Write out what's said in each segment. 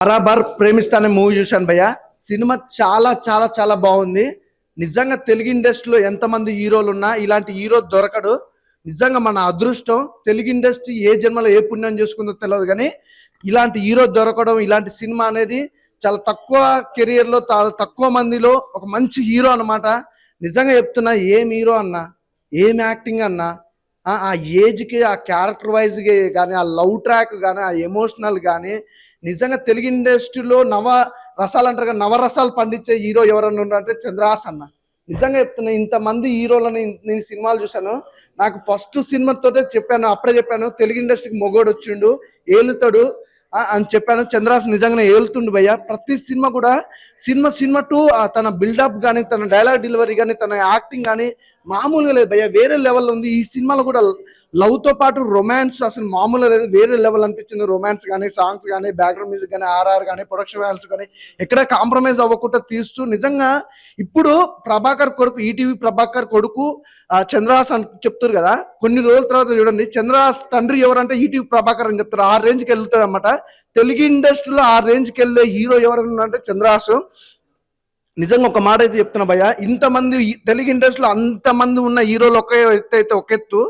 బరాబర్ ప్రేమిస్తానే మూవీ చూశాను భయ్య. సినిమా చాలా చాలా చాలా బాగుంది. నిజంగా తెలుగు ఇండస్ట్రీలో ఎంతమంది హీరోలు ఉన్నా ఇలాంటి హీరో దొరకడు. నిజంగా మన అదృష్టం. తెలుగు ఇండస్ట్రీ ఏ జన్మలో ఏ పుణ్యం చేసుకుందో తెలియదు, కానీ ఇలాంటి హీరో దొరకడం, ఇలాంటి సినిమా అనేది చాలా తక్కువ కెరియర్లో చాలా తక్కువ మందిలో ఒక మంచి హీరో అనమాట. నిజంగా చెప్తున్నా, ఏం హీరో అన్నా, ఏం యాక్టింగ్ అన్నా, ఆ ఏజ్కి, ఆ క్యారెక్టర్ వైజ్కి కానీ, ఆ లవ్ ట్రాక్ కానీ, ఆ ఎమోషనల్ కానీ, నిజంగా తెలుగు ఇండస్ట్రీలో నవ రసాలు అంటారు కదా, నవరసాలు పండించే హీరో ఎవరన్నా ఉన్నారంటే చంద్రహాస్ అన్న. నిజంగా చెప్తున్నా, ఇంతమంది హీరోలని నేను సినిమాలు చూశాను. నాకు ఫస్ట్ సినిమాతోటే చెప్పాను, అప్పుడే చెప్పాను, తెలుగు ఇండస్ట్రీకి మొగోడు వచ్చిండు, ఏలుతాడు అని చెప్పాను. చంద్రహాస్ నిజంగానే ఏలుతుండు భయ్య. ప్రతి సినిమా కూడా సినిమా టు తన బిల్డప్ కానీ, తన డైలాగ్ డెలివరీ కానీ, తన యాక్టింగ్ కానీ మామూలుగా లేదు భయ్య, వేరే లెవెల్లో ఉంది. ఈ సినిమాలో కూడా లవ్తో పాటు రొమాన్స్ అసలు మామూలుగా లేదు, వేరే లెవెల్ అనిపించింది. రొమాన్స్ కానీ, సాంగ్స్ కానీ, బ్యాక్గ్రౌండ్ మ్యూజిక్ కానీ, ఆర్ఆర్ కానీ, ప్రొడక్షన్ వాల్యూస్ కానీ ఎక్కడ కాంప్రమైజ్ అవ్వకుండా తీస్తూ, నిజంగా ఇప్పుడు ప్రభాకర్ కొడుకు, ఈటీవీ ప్రభాకర్ కొడుకు చంద్రహాస్ అని చెప్తారు కదా, కొన్ని రోజుల తర్వాత చూడండి చంద్రహాస్ తండ్రి ఎవరంటే ఈటీవీ ప్రభాకర్ అని చెప్తారు. ఆ రేంజ్కి వెళ్తాడు అనమాట. తెలుగు ఇండస్ట్రీలో ఆ రేంజ్కి వెళ్ళే హీరో ఎవరన్నా అంటే చంద్రహాస్. నిజంగా ఒక మాట అయితే చెప్తున్నా భయ్య, ఇంతమంది తెలుగు ఇండస్ట్రీలో అంతమంది ఉన్న హీరోలు ఒక ఎత్తు అయితే ఒక ఎత్తు,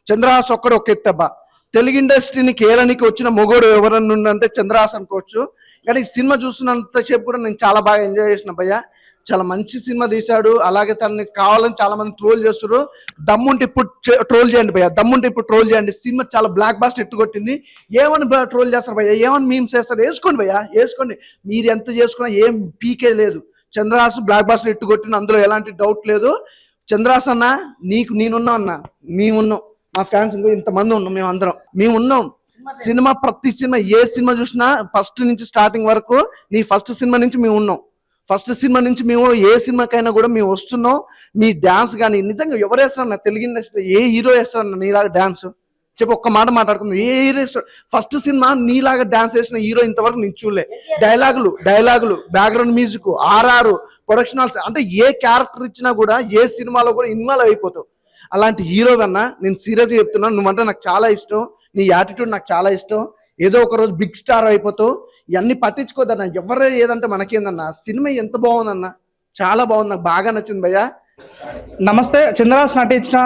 చంద్రహాస్ ఒక్కడు ఒక ఎత్తు అబ్బా. తెలుగు ఇండస్ట్రీని కేలనికి వచ్చిన మొగోడు ఎవరన్నా ఉందంటే చంద్రహాస్ అనుకోవచ్చు. కానీ ఈ సినిమా చూస్తున్నంతసేపు కూడా నేను చాలా బాగా ఎంజాయ్ చేసిన భయ్య. చాలా మంచి సినిమా తీశాడు. అలాగే తనని కావాలని చాలా మంది ట్రోల్ చేస్తారు. దమ్ముంటే ఇప్పుడు ట్రోల్ చేయండి భయ్య, దమ్ముంటే ఇప్పుడు ట్రోల్ చేయండి. సినిమా చాలా బ్లాక్ బాస్టర్ ఎట్టుకొట్టింది. ఏమని ట్రోల్ చేస్తారు భయ్య, ఏమని మీమ్స్ చేస్తారు, వేసుకోండి భయ్య, వేసుకోండి. మీరు ఎంత చేసుకున్నా ఏం పీకే లేదు. చంద్రహాస్ బ్లాక్ బాస్టర్ ఎట్టుకొట్టిన, అందులో ఎలాంటి డౌట్ లేదు. చంద్రహాస్ అన్న, నీకు నేనున్నా అన్న, మేమున్నాం, మా ఫ్యాన్స్ ఇంతమంది ఉన్నాం, మేము ఉన్నాం. సినిమా ప్రతి సినిమా, ఏ సినిమా చూసినా ఫస్ట్ నుంచి స్టార్టింగ్ వరకు, నీ ఫస్ట్ సినిమా నుంచి మేము ఉన్నాం. ఫస్ట్ సినిమా నుంచి మేము ఏ సినిమాకైనా కూడా మేము వస్తున్నాం. మీ డ్యాన్స్ కానీ నిజంగా ఎవరు వేస్తారన్న, తెలుగు ఇండస్ట్రీలో ఏ హీరో వేస్తారన్న నీలాగా డ్యాన్స్? చెప్పి ఒక్క మాట మాట్లాడుతుంది, ఏ హీరో ఫస్ట్ సినిమా నీలాగా డాన్స్ చేసిన హీరో ఇంతవరకు నేను చూడలే. డైలాగులు, background music, RR, production halls, అంటే ఏ క్యారెక్టర్ ఇచ్చినా కూడా ఏ సినిమాలో కూడా ఇన్వాల్వ్ అయిపోతావు. అలాంటి హీరో కన్నా నేను సీరియస్గా చెప్తున్నాను, నువ్వంటే నాకు చాలా ఇష్టం, నీ యాటిట్యూడ్ నాకు చాలా ఇష్టం. ఏదో ఒక రోజు బిగ్ స్టార్ అయిపోతావు. ఇవన్నీ పట్టించుకోదన్న, ఎవరే ఏదంటే మనకేందన్న. సినిమా ఎంత బాగుందన్న, చాలా బాగుంది, నాకు బాగా నచ్చింది భయ్య. నమస్తే. చంద్రహాస్ నటించిన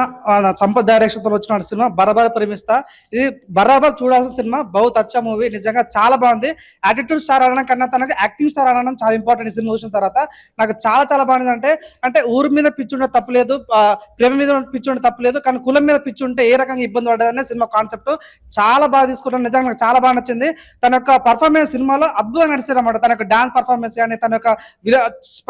సంపత్ డైరెక్షన్తో వచ్చిన సినిమా బరాబర్ ప్రేమిస్తా. ఇది బరాబర్ చూడాల్సిన సినిమా, బహుత్ అచ్చా మూవీ. నిజంగా చాలా బాగుంది. యాటిట్యూడ్ స్టార్ అనడం కన్నా తనకు యాక్టింగ్ స్టార్ అనడం చాలా ఇంపార్టెంట్. ఈ సినిమా చూసిన తర్వాత నాకు చాలా చాలా బాగుంది. అంటే ఊరి మీద పిచ్చి ఉంటే తప్పలేదు, ప్రేమ మీద పిచ్చి ఉంటే తప్పలేదు, కానీ కులం మీద పిచ్చి ఉంటే ఏ రకంగా ఇబ్బంది పడదనే సినిమా కాన్సెప్ట్ చాలా బాగా తీసుకుంటాను. నిజంగా నాకు చాలా బాగా నచ్చింది. తన యొక్క పర్ఫార్మెన్స్ సినిమాలో అద్భుతంగా నడిచారు అన్నమాట. తన యొక్క డాన్స్ పర్ఫార్మెన్స్ కానీ, తన యొక్క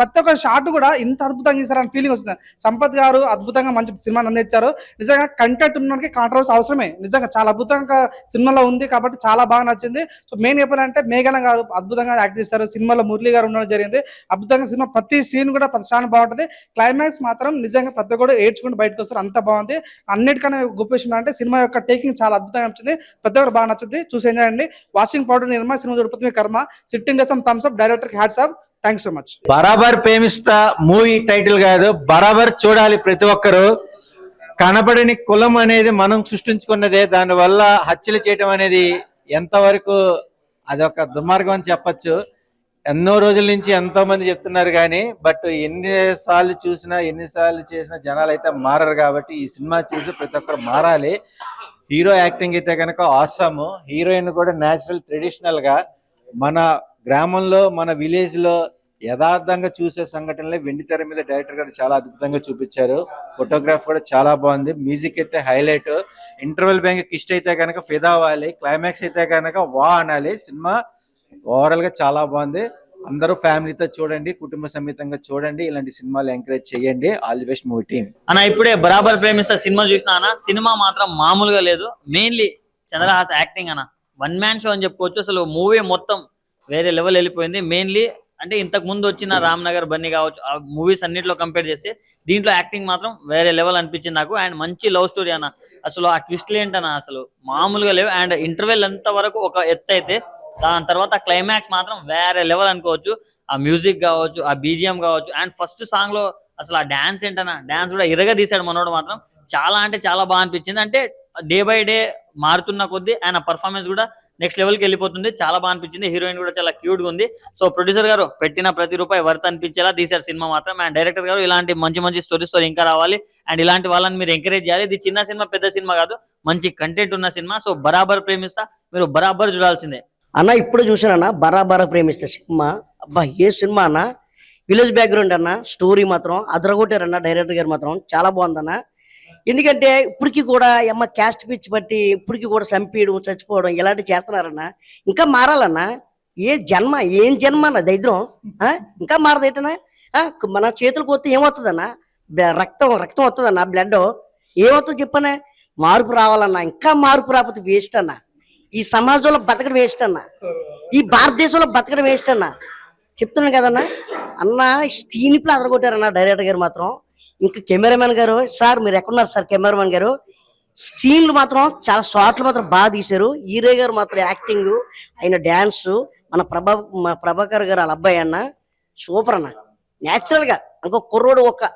ప్రతి ఒక్క షాట్ కూడా ఇంత అద్భుతంగా ఇస్తారని ఫీలింగ్ వస్తుంది. సంపత్ గారు అద్భుతంగా మంచి సినిమాని అందించారు. నిజంగా కంటెంట్ ఉన్నకి కాంట్రవర్సీ అవసరమే. నిజంగా చాలా అద్భుతంగా సినిమాలో ఉంది కాబట్టి చాలా బాగా నచ్చింది. సో మెయిన్ చెప్పాలంటే మేఘన గారు అద్భుతంగా యాక్ట్ చేస్తారు. సినిమాలో మురళి గారు ఉండడం జరిగింది. అద్భుతంగా సినిమా ప్రతి సీన్ కూడా ప్రతి క్షణం బాగుంటుంది. క్లైమాక్స్ మాత్రం నిజంగా ప్రతి ఒక్కరు ఏడ్చుకుంటూ బయటకు వస్తారు, అంత బాగుంది. అన్నిటికన్నా గొప్ప విషయం అంటే సినిమా యొక్క టేకింగ్ చాలా అద్భుతంగా నచ్చింది. ప్రతి ఒక్కరు బాగా నచ్చుతుంది, చూసి ఎంజాయ్ చేయండి. వాషింగ్ పౌడర్ నిర్మా సినిమా చూడకపోతే మీ కర్మ. సిట్టింగ్ డెసమ్ thumbs up, director hats off. Thanks so much. బరాబర్ ప్రేమిస్తా మూవీ టైటిల్ కాదు, బరాబర్ చూడాలి ప్రతి ఒక్కరు. కనబడని కులం అనేది మనం సృష్టించుకున్నదే, దానివల్ల హత్యలు చేయటం అనేది ఎంతవరకు అదొక దుర్మార్గం అని చెప్పచ్చు. ఎన్నో రోజుల నుంచి ఎంతో మంది చెప్తున్నారు కానీ, బట్ ఎన్నిసార్లు చూసినా ఎన్నిసార్లు చేసినా జనాలు అయితే మారరు. కాబట్టి ఈ సినిమా చూసి ప్రతి ఒక్కరు మారాలి. హీరో యాక్టింగ్ అయితే కనుక ఆసమ్, హీరోయిన్ కూడా న్యాచురల్ ట్రెడిషనల్ గా మన గ్రామంలో మన విలేజ్ లో యథార్థంగా చూసే సంఘటనలే వెండి తెర మీద డైరెక్టర్ గారు చాలా అద్భుతంగా చూపించారు. ఫోటోగ్రాఫ్ కూడా చాలా బాగుంది. మ్యూజిక్ అయితే హైలైట్. ఇంటర్వెల్ బ్యాంక్ కిస్ట్ అయితే కనుక ఫిదా అవ్వాలి, క్లైమాక్స్ అయితే కనుక వా అనాలి. సినిమా ఓవరాల్ గా చాలా బాగుంది. అందరూ ఫ్యామిలీతో చూడండి, కుటుంబ సమేతంగా చూడండి. ఇలాంటి సినిమాలు ఎంకరేజ్ చేయండి. All the best movie team. అన్న ఇప్పుడే బరాబర్ ప్రేమిస్తా సినిమా చూసినా అన్న, సినిమా మాత్రం మామూలుగా లేదు. మెయిన్లీ చంద్రహాస్ యాక్టింగ్ అన్న వన్ మ్యాన్ షో అని చెప్పుకోవచ్చు. అసలు మూవీ మొత్తం వేరే లెవెల్ వెళ్ళిపోయింది. మెయిన్లీ అంటే ఇంతకు ముందు వచ్చిన రామ్ నగర్ బన్నీ కావచ్చు, ఆ మూవీస్ అన్నింటిలో కంపేర్ చేస్తే దీంట్లో యాక్టింగ్ మాత్రం వేరే లెవెల్ అనిపించింది నాకు. అండ్ మంచి లవ్ స్టోరీ అన్న, అసలు ఆ ట్విస్ట్లు ఏంటన్నా అసలు మామూలుగా లేవు. అండ్ ఇంటర్వెల్ ఎంత వరకు ఒక ఎత్తు అయితే, దాని తర్వాత క్లైమాక్స్ మాత్రం వేరే లెవెల్ అనుకోవచ్చు. ఆ మ్యూజిక్ కావచ్చు, ఆ బీజిఎం కావచ్చు, అండ్ ఫస్ట్ సాంగ్ లో అసలు ఆ డాన్స్ ఏంటన్నా, డాన్స్ కూడా ఇరగ తీసాడు మనోడు. మాత్రం చాలా అంటే చాలా బాగా అనిపించింది. అంటే డే బై డే మారుతున్న కొద్దీ ఆయన పర్ఫార్మెన్స్ కూడా నెక్స్ట్ లెవెల్కి వెళ్ళిపోతుంది. చాలా బాగా అనిపించింది. హీరోయిన్ కూడా చాలా క్యూట్ గా ఉంది. సో ప్రొడ్యూసర్ గారు పెట్టిన ప్రతి రూపాయి వర్త్ అనిపించేలా తీశారు సినిమా మాత్రం. అండ్ డైరెక్టర్ గారు ఇలాంటి మంచి మంచి స్టోరీస్ తో ఇంకా రావాలి అండ్ ఇలాంటి వాళ్ళని మీరు ఎంకరేజ్ చేయాలి. ఇది చిన్న సినిమా పెద్ద సినిమా కాదు, మంచి కంటెంట్ ఉన్న సినిమా. సో బరాబర్ ప్రేమిస్తా మీరు బరాబర్ చూడాల్సిందే. అన్న ఇప్పుడు చూసానన్న బరాబర ప్రేమిస్తే సినిమా. అబ్బా ఏ సినిమా అన్న, విలేజ్ బ్యాక్గ్రౌండ్ అన్న, స్టోరీ మాత్రం అదరగొట్టారన్న. డైరెక్టర్ గారు మాత్రం చాలా బాగుందన్న. ఎందుకంటే ఇప్పటికీ కూడా అమ్మ క్యాస్ట్ పిచ్ బట్టి ఇప్పటికీ కూడా చంపేయడం చచ్చిపోవడం ఇలాంటివి చేస్తున్నారన్న. ఇంకా మారాలన్న. ఏం జన్మ అన్న దరిద్రం. ఇంకా మారదేటనా? మన చేతులకు వస్తే ఏమవుతుందన్న? రక్తం వస్తుందన్న, బ్లడ్ ఏమవుతుంది చెప్పనా? మార్పు రావాలన్నా. ఇంకా మార్పు రాకపోతే వేస్ట్ అన్న. ఈ సమాజంలో బతకడం వేస్ట్ అన్న. ఈ భారతదేశంలో బతకడం వేస్ట్ అన్న. చెప్తున్నాను కదన్నా అన్న. స్క్రీన్ ప్లే అదరగొట్టారన్న డైరెక్టర్ గారు మాత్రం. ఇంకా కెమెరామెన్ గారు, సార్ మీరు ఎక్కడున్నారు సార్ కెమెరామెన్ గారు? స్క్రీన్లు మాత్రం చాలా షార్ట్లు మాత్రం బాగా తీశారు. హీరో గారు మాత్రం యాక్టింగ్, ఆయన డ్యాన్స్, మన ప్రభాకర్ గారు వాళ్ళ అబ్బాయి అన్న సూపర్ అన్న. న్యాచురల్ గా ఇంకో కుర్రోడు ఒక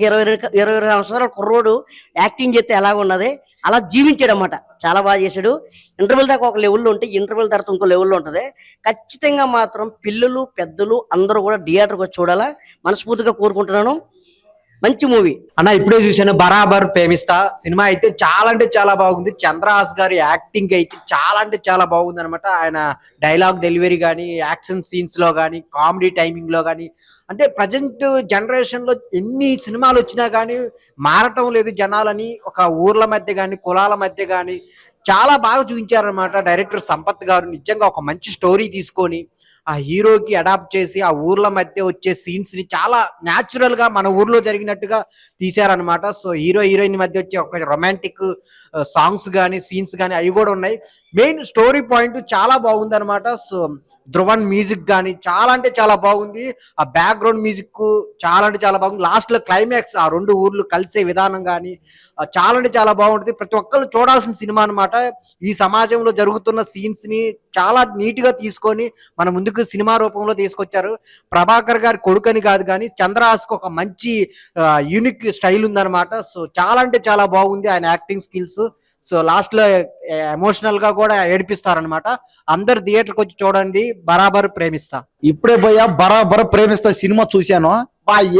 20 సంవత్సరాల కుర్రోడు యాక్టింగ్ చేస్తే ఎలాగ ఉన్నది అలా జీవించాడు అన్నమాట. చాలా బాగా చేశాడు. ఇంటర్వెల్ దాకా ఒక లెవెల్లో ఉంటే ఇంటర్వెల్ తర్వాత ఇంకో లెవెల్లో ఉంటుంది. ఖచ్చితంగా మాత్రం పిల్లలు పెద్దలు అందరూ కూడా థియేటర్కి వచ్చి చూడాలా మనస్ఫూర్తిగా కోరుకుంటున్నాను. మంచి మూవీ అన్న. ఇప్పుడే చూశాను బరాబర్ ప్రేమిస్తా సినిమా. అయితే చాలా అంటే చాలా బాగుంది. చంద్రహాస్ గారి యాక్టింగ్ అయితే చాలా అంటే చాలా బాగుంది అనమాట. ఆయన డైలాగ్ డెలివరీ కానీ, యాక్షన్ సీన్స్ లో కానీ, కామెడీ టైమింగ్ లో కానీ, అంటే ప్రజెంట్ జనరేషన్ లో ఎన్ని సినిమాలు వచ్చినా కానీ మారటం లేదు జనాలని. ఒక ఊర్ల మధ్య కానీ, కులాల మధ్య కానీ చాలా బాగా చూపించారనమాట డైరెక్టర్ సంపత్ గారు. నిజంగా ఒక మంచి స్టోరీ తీసుకొని ఆ హీరోకి అడాప్ట్ చేసి ఆ ఊర్ల మధ్య వచ్చే సీన్స్ ని చాలా న్యాచురల్ గా మన ఊర్లో జరిగినట్టుగా తీశారనమాట. సో హీరోయిన్ మధ్య వచ్చే ఒక రొమాంటిక్ సాంగ్స్ కానీ, సీన్స్ కానీ అవి కూడా ఉన్నాయి. మెయిన్ స్టోరీ పాయింట్ చాలా బాగుంది అనమాట. సో ధ్రువన్ మ్యూజిక్ కానీ చాలా అంటే చాలా బాగుంది. ఆ బ్యాక్గ్రౌండ్ మ్యూజిక్ చాలా అంటే చాలా బాగుంది. లాస్ట్ లో క్లైమాక్స్ ఆ 2 ఊర్లు కలిసే విధానం కానీ చాలా అంటే చాలా బాగుంటుంది. ప్రతి ఒక్కరు చూడాల్సిన సినిమా అనమాట. ఈ సమాజంలో జరుగుతున్న సీన్స్ ని చాలా నీట్ గా తీసుకొని మన ముందుకు సినిమా రూపంలో తీసుకొచ్చారు. ప్రభాకర్ గారి కొడుకని కాదు కానీ చంద్రహాస్కి ఒక మంచి యూనిక్ స్టైల్ ఉందన్నమాట. సో చాలా అంటే చాలా బాగుంది ఆయన యాక్టింగ్ స్కిల్స్. సో లాస్ట్ లో ఎమోషనల్ గా కూడా ఏడిపిస్తారనమాట. అందరు థియేటర్కి వచ్చి చూడండి. బరాబర్ ప్రేమిస్తా. ఇప్పుడే పోయా బరాబర్ ప్రేమిస్తా సినిమా చూశాను.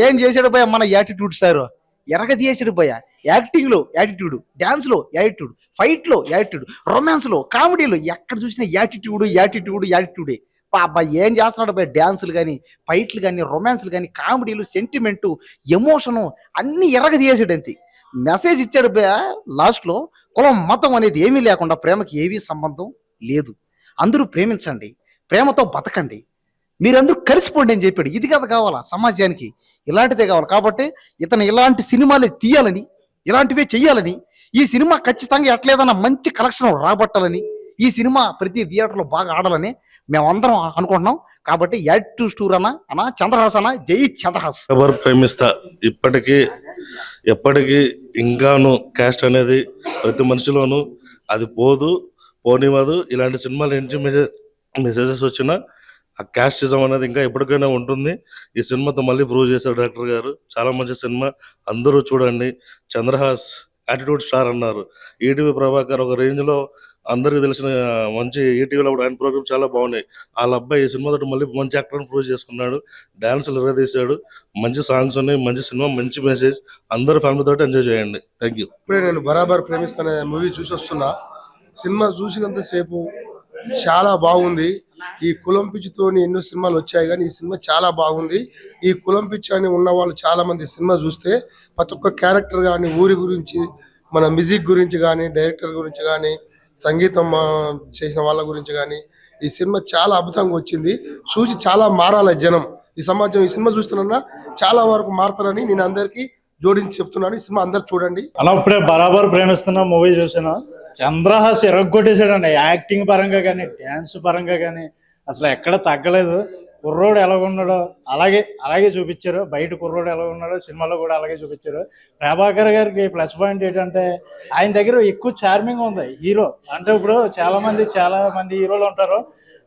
ఏం చేశాడు పోయా మన యాటిట్యూడ్ స్టార్. ఎరగ తీసాడు పోయా. యాక్టింగ్ లో యాటిట్యూడ్, డాన్స్ లో యాటిట్యూడ్, ఫైట్ లో యాటిట్యూడ్, రొమాన్స్ లో, కామెడీలో ఎక్కడ చూసినా యాటిట్యూడే. అబ్బాయి ఏం చేస్తున్నాడు పోయా. డాన్సులు కానీ, ఫైట్లు కానీ, రొమాన్స్లు కానీ, కామెడీలు, సెంటిమెంటు, ఎమోషను అన్ని ఎరగ తీసాడు. అంతే మెసేజ్ ఇచ్చాడు పోయా. లాస్ట్ లో కులం మతం అనేది ఏమీ లేకుండా ప్రేమకి ఏవీ సంబంధం లేదు. అందరూ ప్రేమించండి, ప్రేమతో బతకండి, మీరందరూ కలిసిపోండి అని చెప్పాడు. ఇది కదా కావాలా సమాజానికి, ఇలాంటిదే కావాలి. కాబట్టి ఇతను ఇలాంటి సినిమాలే తీయాలని, ఇలాంటివే చెయ్యాలని, ఈ సినిమా ఖచ్చితంగా ఎట్లేదన్నా మంచి కలెక్షన్ రాబట్టాలని, ఈ సినిమా ప్రతి థియేటర్లో బాగా ఆడాలని మేమందరం అనుకుంటున్నాం. కాబట్టి యాటిట్యూడ్ స్టోర్ అన్న చంద్రహాస్ అన్న, జై చంద్రహాస్. ఎవరు ప్రేమిస్తా ఎప్పటికీ ఇంకాను క్యాస్ట్ అనేది ప్రతి మనిషిలోనూ అది పోనివ్వదు. ఇలాంటి సినిమాలు నుంచి మెసేజెస్ వచ్చినా ఆ క్యాస్టిజం అనేది ఇంకా ఎప్పటికైనా ఉంటుంది. ఈ సినిమాతో మళ్ళీ ప్రూవ్ చేశారు డైరెక్టర్ గారు. చాలా మంచి సినిమా, అందరూ చూడండి. చంద్రహాస్ యాటిట్యూడ్ స్టార్ అన్నారు. ఈటీవీ ప్రభాకర్ ఒక రేంజ్ లో అందరికి తెలిసిన మంచి ఈటీవీలో కూడా ఆయన ప్రోగ్రామ్ చాలా బాగున్నాయి. వాళ్ళ అబ్బాయి ఈ సినిమాతో మళ్ళీ మంచి యాక్టర్ ప్రూవ్ చేసుకున్నాడు. డాన్సులు ఎరగదీశాడు. మంచి సాంగ్స్ ఉన్నాయి, మంచి సినిమా, మంచి మెసేజ్. అందరూ ఫ్యామిలీ తోటి ఎంజాయ్ చేయండి. Thank you. ఇప్పుడే నేను బరాబర్ ప్రేమిస్తానే మూవీ చూసి వస్తున్నా. సినిమా చూసినంతసేపు చాలా బాగుంది. ఈ కులం పిచ్చితోని ఎన్నో సినిమాలు వచ్చాయి కానీ ఈ సినిమా చాలా బాగుంది. ఈ కులం పిచ్చి అని ఉన్న వాళ్ళు చాలా మంది సినిమా చూస్తే ప్రతి ఒక్క క్యారెక్టర్ కానీ, ఊరి గురించి, మన మ్యూజిక్ గురించి కానీ, డైరెక్టర్ గురించి కానీ, సంగీతం చేసిన వాళ్ళ గురించి కానీ ఈ సినిమా చాలా అద్భుతంగా వచ్చింది. చూసి చాలా మారాలి జనం. ఈ సమాజం ఈ సినిమా చూస్తున్నా చాలా వరకు మారుతారని నేను అందరికీ జోడించి చెప్తున్నాను. ఈ సినిమా అందరు చూడండి. అలా ఇప్పుడే బరాబర్ ప్రేమిస్తున్నా మూవీ చూసాను. చంద్రహాస్ ఎరగొట్టేసాడండి. యాక్టింగ్ పరంగా కానీ, డ్యాన్స్ పరంగా కానీ అసలు ఎక్కడ తగ్గలేదు. కుర్రోడు ఎలా ఉన్నాడో అలాగే చూపించారు. బయట కుర్రోడు ఎలా ఉన్నాడో సినిమాలో కూడా అలాగే చూపించారు. ప్రభాకర్ గారికి ప్లస్ పాయింట్ ఏంటంటే ఆయన దగ్గర ఎక్కువ చార్మింగ్ ఉంది హీరో. అంటే ఇప్పుడు చాలా మంది హీరోలు ఉంటారు,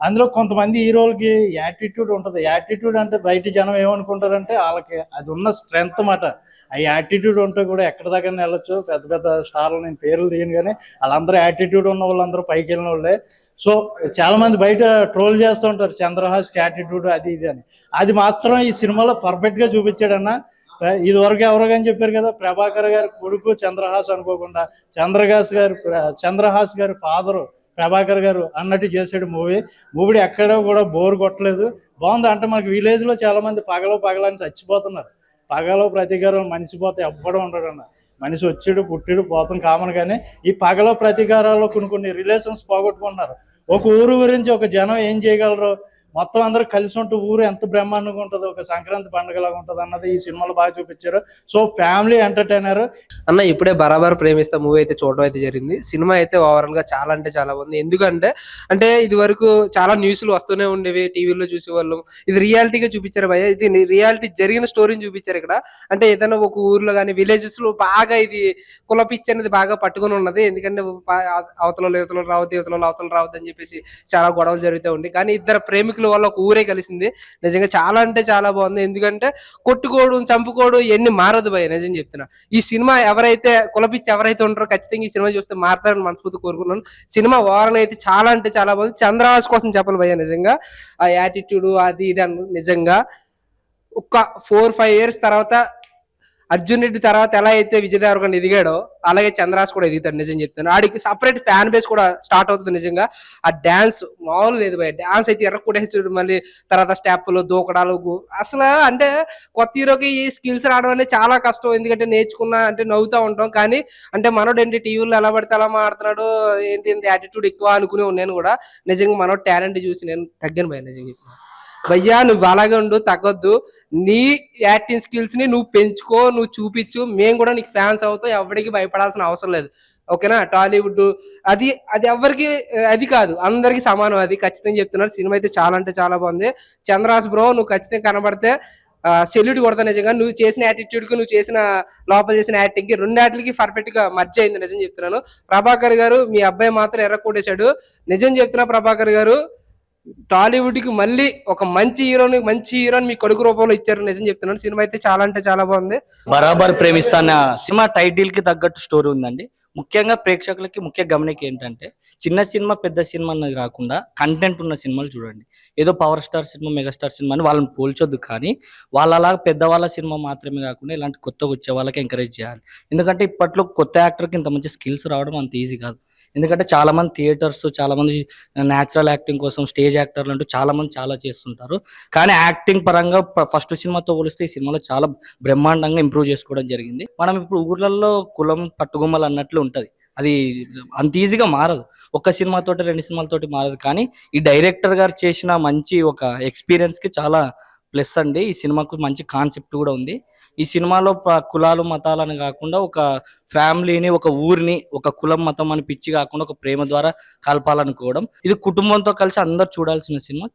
అందులో కొంతమంది హీరోలకి యాటిట్యూడ్ ఉంటుంది. యాటిట్యూడ్ అంటే బయట జనం ఏమనుకుంటారంటే వాళ్ళకి అది ఉన్న స్ట్రెంగ్త్ మాట. ఆ యాటిట్యూడ్ ఉంటే కూడా ఎక్కడ దాకా వెళ్ళొచ్చు. పెద్ద పెద్ద స్టార్లు నేను పేర్లు తీయను, కానీ వాళ్ళందరూ యాటిట్యూడ్ ఉన్న వాళ్ళందరూ పైకి వెళ్ళిన వాళ్ళే. సో చాలా మంది బయట ట్రోల్ చేస్తూ ఉంటారు చంద్రహాస్ యాటిట్యూడ్ అది ఇది అని. అది మాత్రం ఈ సినిమాలో పర్ఫెక్ట్ గా చూపించాడన్న. ఇది వరకు ఎవరో కానీ చెప్పారు కదా, ప్రభాకర్ గారి కొడుకు చంద్రహాస్ అనుకోకుండా చంద్రహాస్ గారి ఫాదరు ప్రభాకర్ గారు అన్నట్టు చేసాడు మూవీ ఎక్కడ కూడా బోర్ కొట్టలేదు, బాగుంది. అంటే మనకి విలేజ్ లో చాలా మంది పగలని చచ్చిపోతున్నారు. పగలో ప్రతీకారం మనిషి పోతే ఎవ్వడం ఉండడు అన్న. మనిషి వచ్చాడు పుట్టాడు పోతాం కామన్, కానీ ఈ పగలో ప్రతీకారాల్లో కొన్ని రిలేషన్స్ పోగొట్టుకుంటున్నారు. ఒక ఊరు గురించి ఒక జనం ఏం చేయగలరు, మొత్తం అందరూ కలిసి ఉంటూ ఊరు ఎంత బ్రహ్మాండంగా ఉంటుంది, ఒక సంక్రాంతి పండుగలాగా ఉంటుంది అన్నది ఈ సినిమాలో బాగా చూపించారు. సో ఫ్యామిలీ ఎంటర్టైనర్ అన్న. ఇప్పుడే బరాబర్ ప్రేమిస్తా మూవీ అయితే చూడడం అయితే జరిగింది. సినిమా అయితే ఓవరాల్ గా చాలా అంటే చాలా బాగుంది. ఎందుకంటే ఇది వరకు చాలా న్యూస్లు వస్తూనే ఉండేవి, టీవీలో చూసేవాళ్ళం. ఇది రియాలిటీగా చూపించారు భయ్య. ఇది రియాలిటీ జరిగిన స్టోరీని చూపించారు ఇక్కడ. అంటే ఏదైనా ఒక ఊర్లో కానీ విలేజెస్ లో బాగా ఇది కులపిచ్చి అనేది బాగా పట్టుకొని ఉన్నది. ఎందుకంటే అవతల రావద్దు అని చెప్పేసి చాలా గొడవలు జరుగుతూ ఉండి, కానీ ఇద్దరు ప్రేమికులు వల్ల ఒక ఊరే కలిసింది. నిజంగా చాలా అంటే చాలా బాగుంది. ఎందుకంటే కొట్టుకోడు చంపుకోడు ఎన్ని మారదు భయ, నిజం చెప్తున్నా. ఈ సినిమా ఎవరైతే కులపిచ్చి ఎవరైతే ఉంటారో ఖచ్చితంగా ఈ సినిమా చూస్తే మారతారని మనస్ఫూర్తి కోరుకున్నాను. సినిమా ఓవరాల్ అయితే చాలా అంటే చాలా బాగుంది. చంద్రహాస్ కోసం చెప్పాలి భయ, నిజంగా ఆ యాటిట్యూడ్ అది ఇది అన్న నిజంగా ఒక 4-5 years తర్వాత అర్జున్ రెడ్డి తర్వాత ఎలా అయితే విజయ్ దేవరకొండ ఎదిగాడో అలాగే చంద్రహాస్ కూడా ఎదుగుతాడు. నిజం చెప్తాను, ఆడికి సపరేట్ ఫ్యాన్ బేస్ కూడా స్టార్ట్ అవుతుంది. నిజంగా ఆ డాన్స్ మామూలు లేదు భయ. డాన్స్ అయితే ఎర్రకొట్టేసాడు, మళ్ళీ తర్వాత స్టెప్పులు దూకడాలు అసలు. అంటే కొత్త హీరోకి ఈ స్కిల్స్ రావడం అనేది చాలా కష్టం. ఎందుకంటే నేర్చుకున్నా అంటే నవ్వుతూ ఉంటాం, కానీ అంటే మనోడు ఏంటి టీవీలో ఎలా పడితే అలా మాడుతున్నాడు, ఏంటి యాటిట్యూడ్ ఎక్కువ అనుకునే నేను కూడా. నిజంగా మనోడు టాలెంట్ చూసి నేను తగ్గాను భయ. నిజంగా భయ్యా నువ్వు అలాగే ఉండు, తగ్గొద్దు. నీ యాక్టింగ్ స్కిల్స్ ని నువ్వు పెంచుకో, నువ్వు చూపించు. మేము కూడా నీకు ఫ్యాన్స్ అవుతాం, ఎవరికి భయపడాల్సిన అవసరం లేదు. ఓకేనా? టాలీవుడ్ అది ఎవరికి అది కాదు, అందరికి సమానం. అది ఖచ్చితంగా చెప్తున్నారు. సినిమా అయితే చాలా అంటే చాలా బాగుంది. చంద్రహాస్ బ్రో నువ్వు ఖచ్చితంగా కనబడితే సెల్యూట్ కొడతా. నిజంగా నువ్వు చేసిన యాటిట్యూడ్ కి, నువ్వు చేసిన లోపల చేసిన యాక్టింగ్ కి, రెండాటికి పర్ఫెక్ట్ గా మర్జ్ అయింది. నిజం చెప్తున్నాను. ప్రభాకర్ గారు మీ అబ్బాయి మాత్రం ఎర్రకొట్టేశాడు. నిజం చెప్తున్నా ప్రభాకర్ గారు, టాలీవుడ్ కి మళ్ళీ ఒక మంచి హీరోని మీ కొడుకు రూపంలో ఇచ్చారు. నిజం చెప్తున్నాను. సినిమా అయితే చాలా అంటే చాలా బాగుంది. బరాబర్ ప్రేమిస్తాన సినిమా టైటిల్ కి తగ్గట్టు స్టోరీ ఉందండి. ముఖ్యంగా ప్రేక్షకులకి ముఖ్య గమనిక ఏంటంటే చిన్న సినిమా పెద్ద సినిమా అన్నది కాకుండా కంటెంట్ ఉన్న సినిమాలు చూడండి. ఏదో power star cinema megastar cinema అని వాళ్ళని పోల్చొద్దు, కానీ వాళ్ళ పెద్దవాళ్ళ సినిమా మాత్రమే కాకుండా ఇలాంటి కొత్తగా వచ్చే వాళ్ళకి ఎంకరేజ్ చేయాలి. ఎందుకంటే ఇప్పట్లో కొత్త యాక్టర్కి ఇంత మంచి స్కిల్స్ రావడం అంత ఈజీ కాదు. ఎందుకంటే చాలా మంది థియేటర్స్, చాలా మంది న్యాచురల్ యాక్టింగ్ కోసం స్టేజ్ యాక్టర్లు అంటూ చాలా మంది చాలా చేస్తుంటారు. కానీ యాక్టింగ్ పరంగా ఫస్ట్ సినిమాతో పోలిస్తే ఈ సినిమాలో చాలా బ్రహ్మాండంగా ఇంప్రూవ్ చేసుకోవడం జరిగింది. మనం ఇప్పుడు ఊర్లలో కులం పట్టుగుమ్మలు అన్నట్లు ఉంటది, అది అంత ఈజీగా మారదు. ఒక సినిమాతోటి 2 సినిమాలతోటి మారదు. కానీ ఈ డైరెక్టర్ గారు చేసిన మంచి ఒక ఎక్స్పీరియన్స్ కి చాలా ప్లస్ అండి. ఈ సినిమాకు మంచి కాన్సెప్ట్ కూడా ఉంది. ఈ సినిమాలో కులాలు మతాలని కాకుండా ఒక ఫ్యామిలీని, ఒక ఊరిని, ఒక కులం మతం అని పిచ్చి కాకుండా ఒక ప్రేమ ద్వారా కలపాలనుకోవడం, ఇది కుటుంబంతో కలిసి అందరు చూడాల్సిన సినిమా.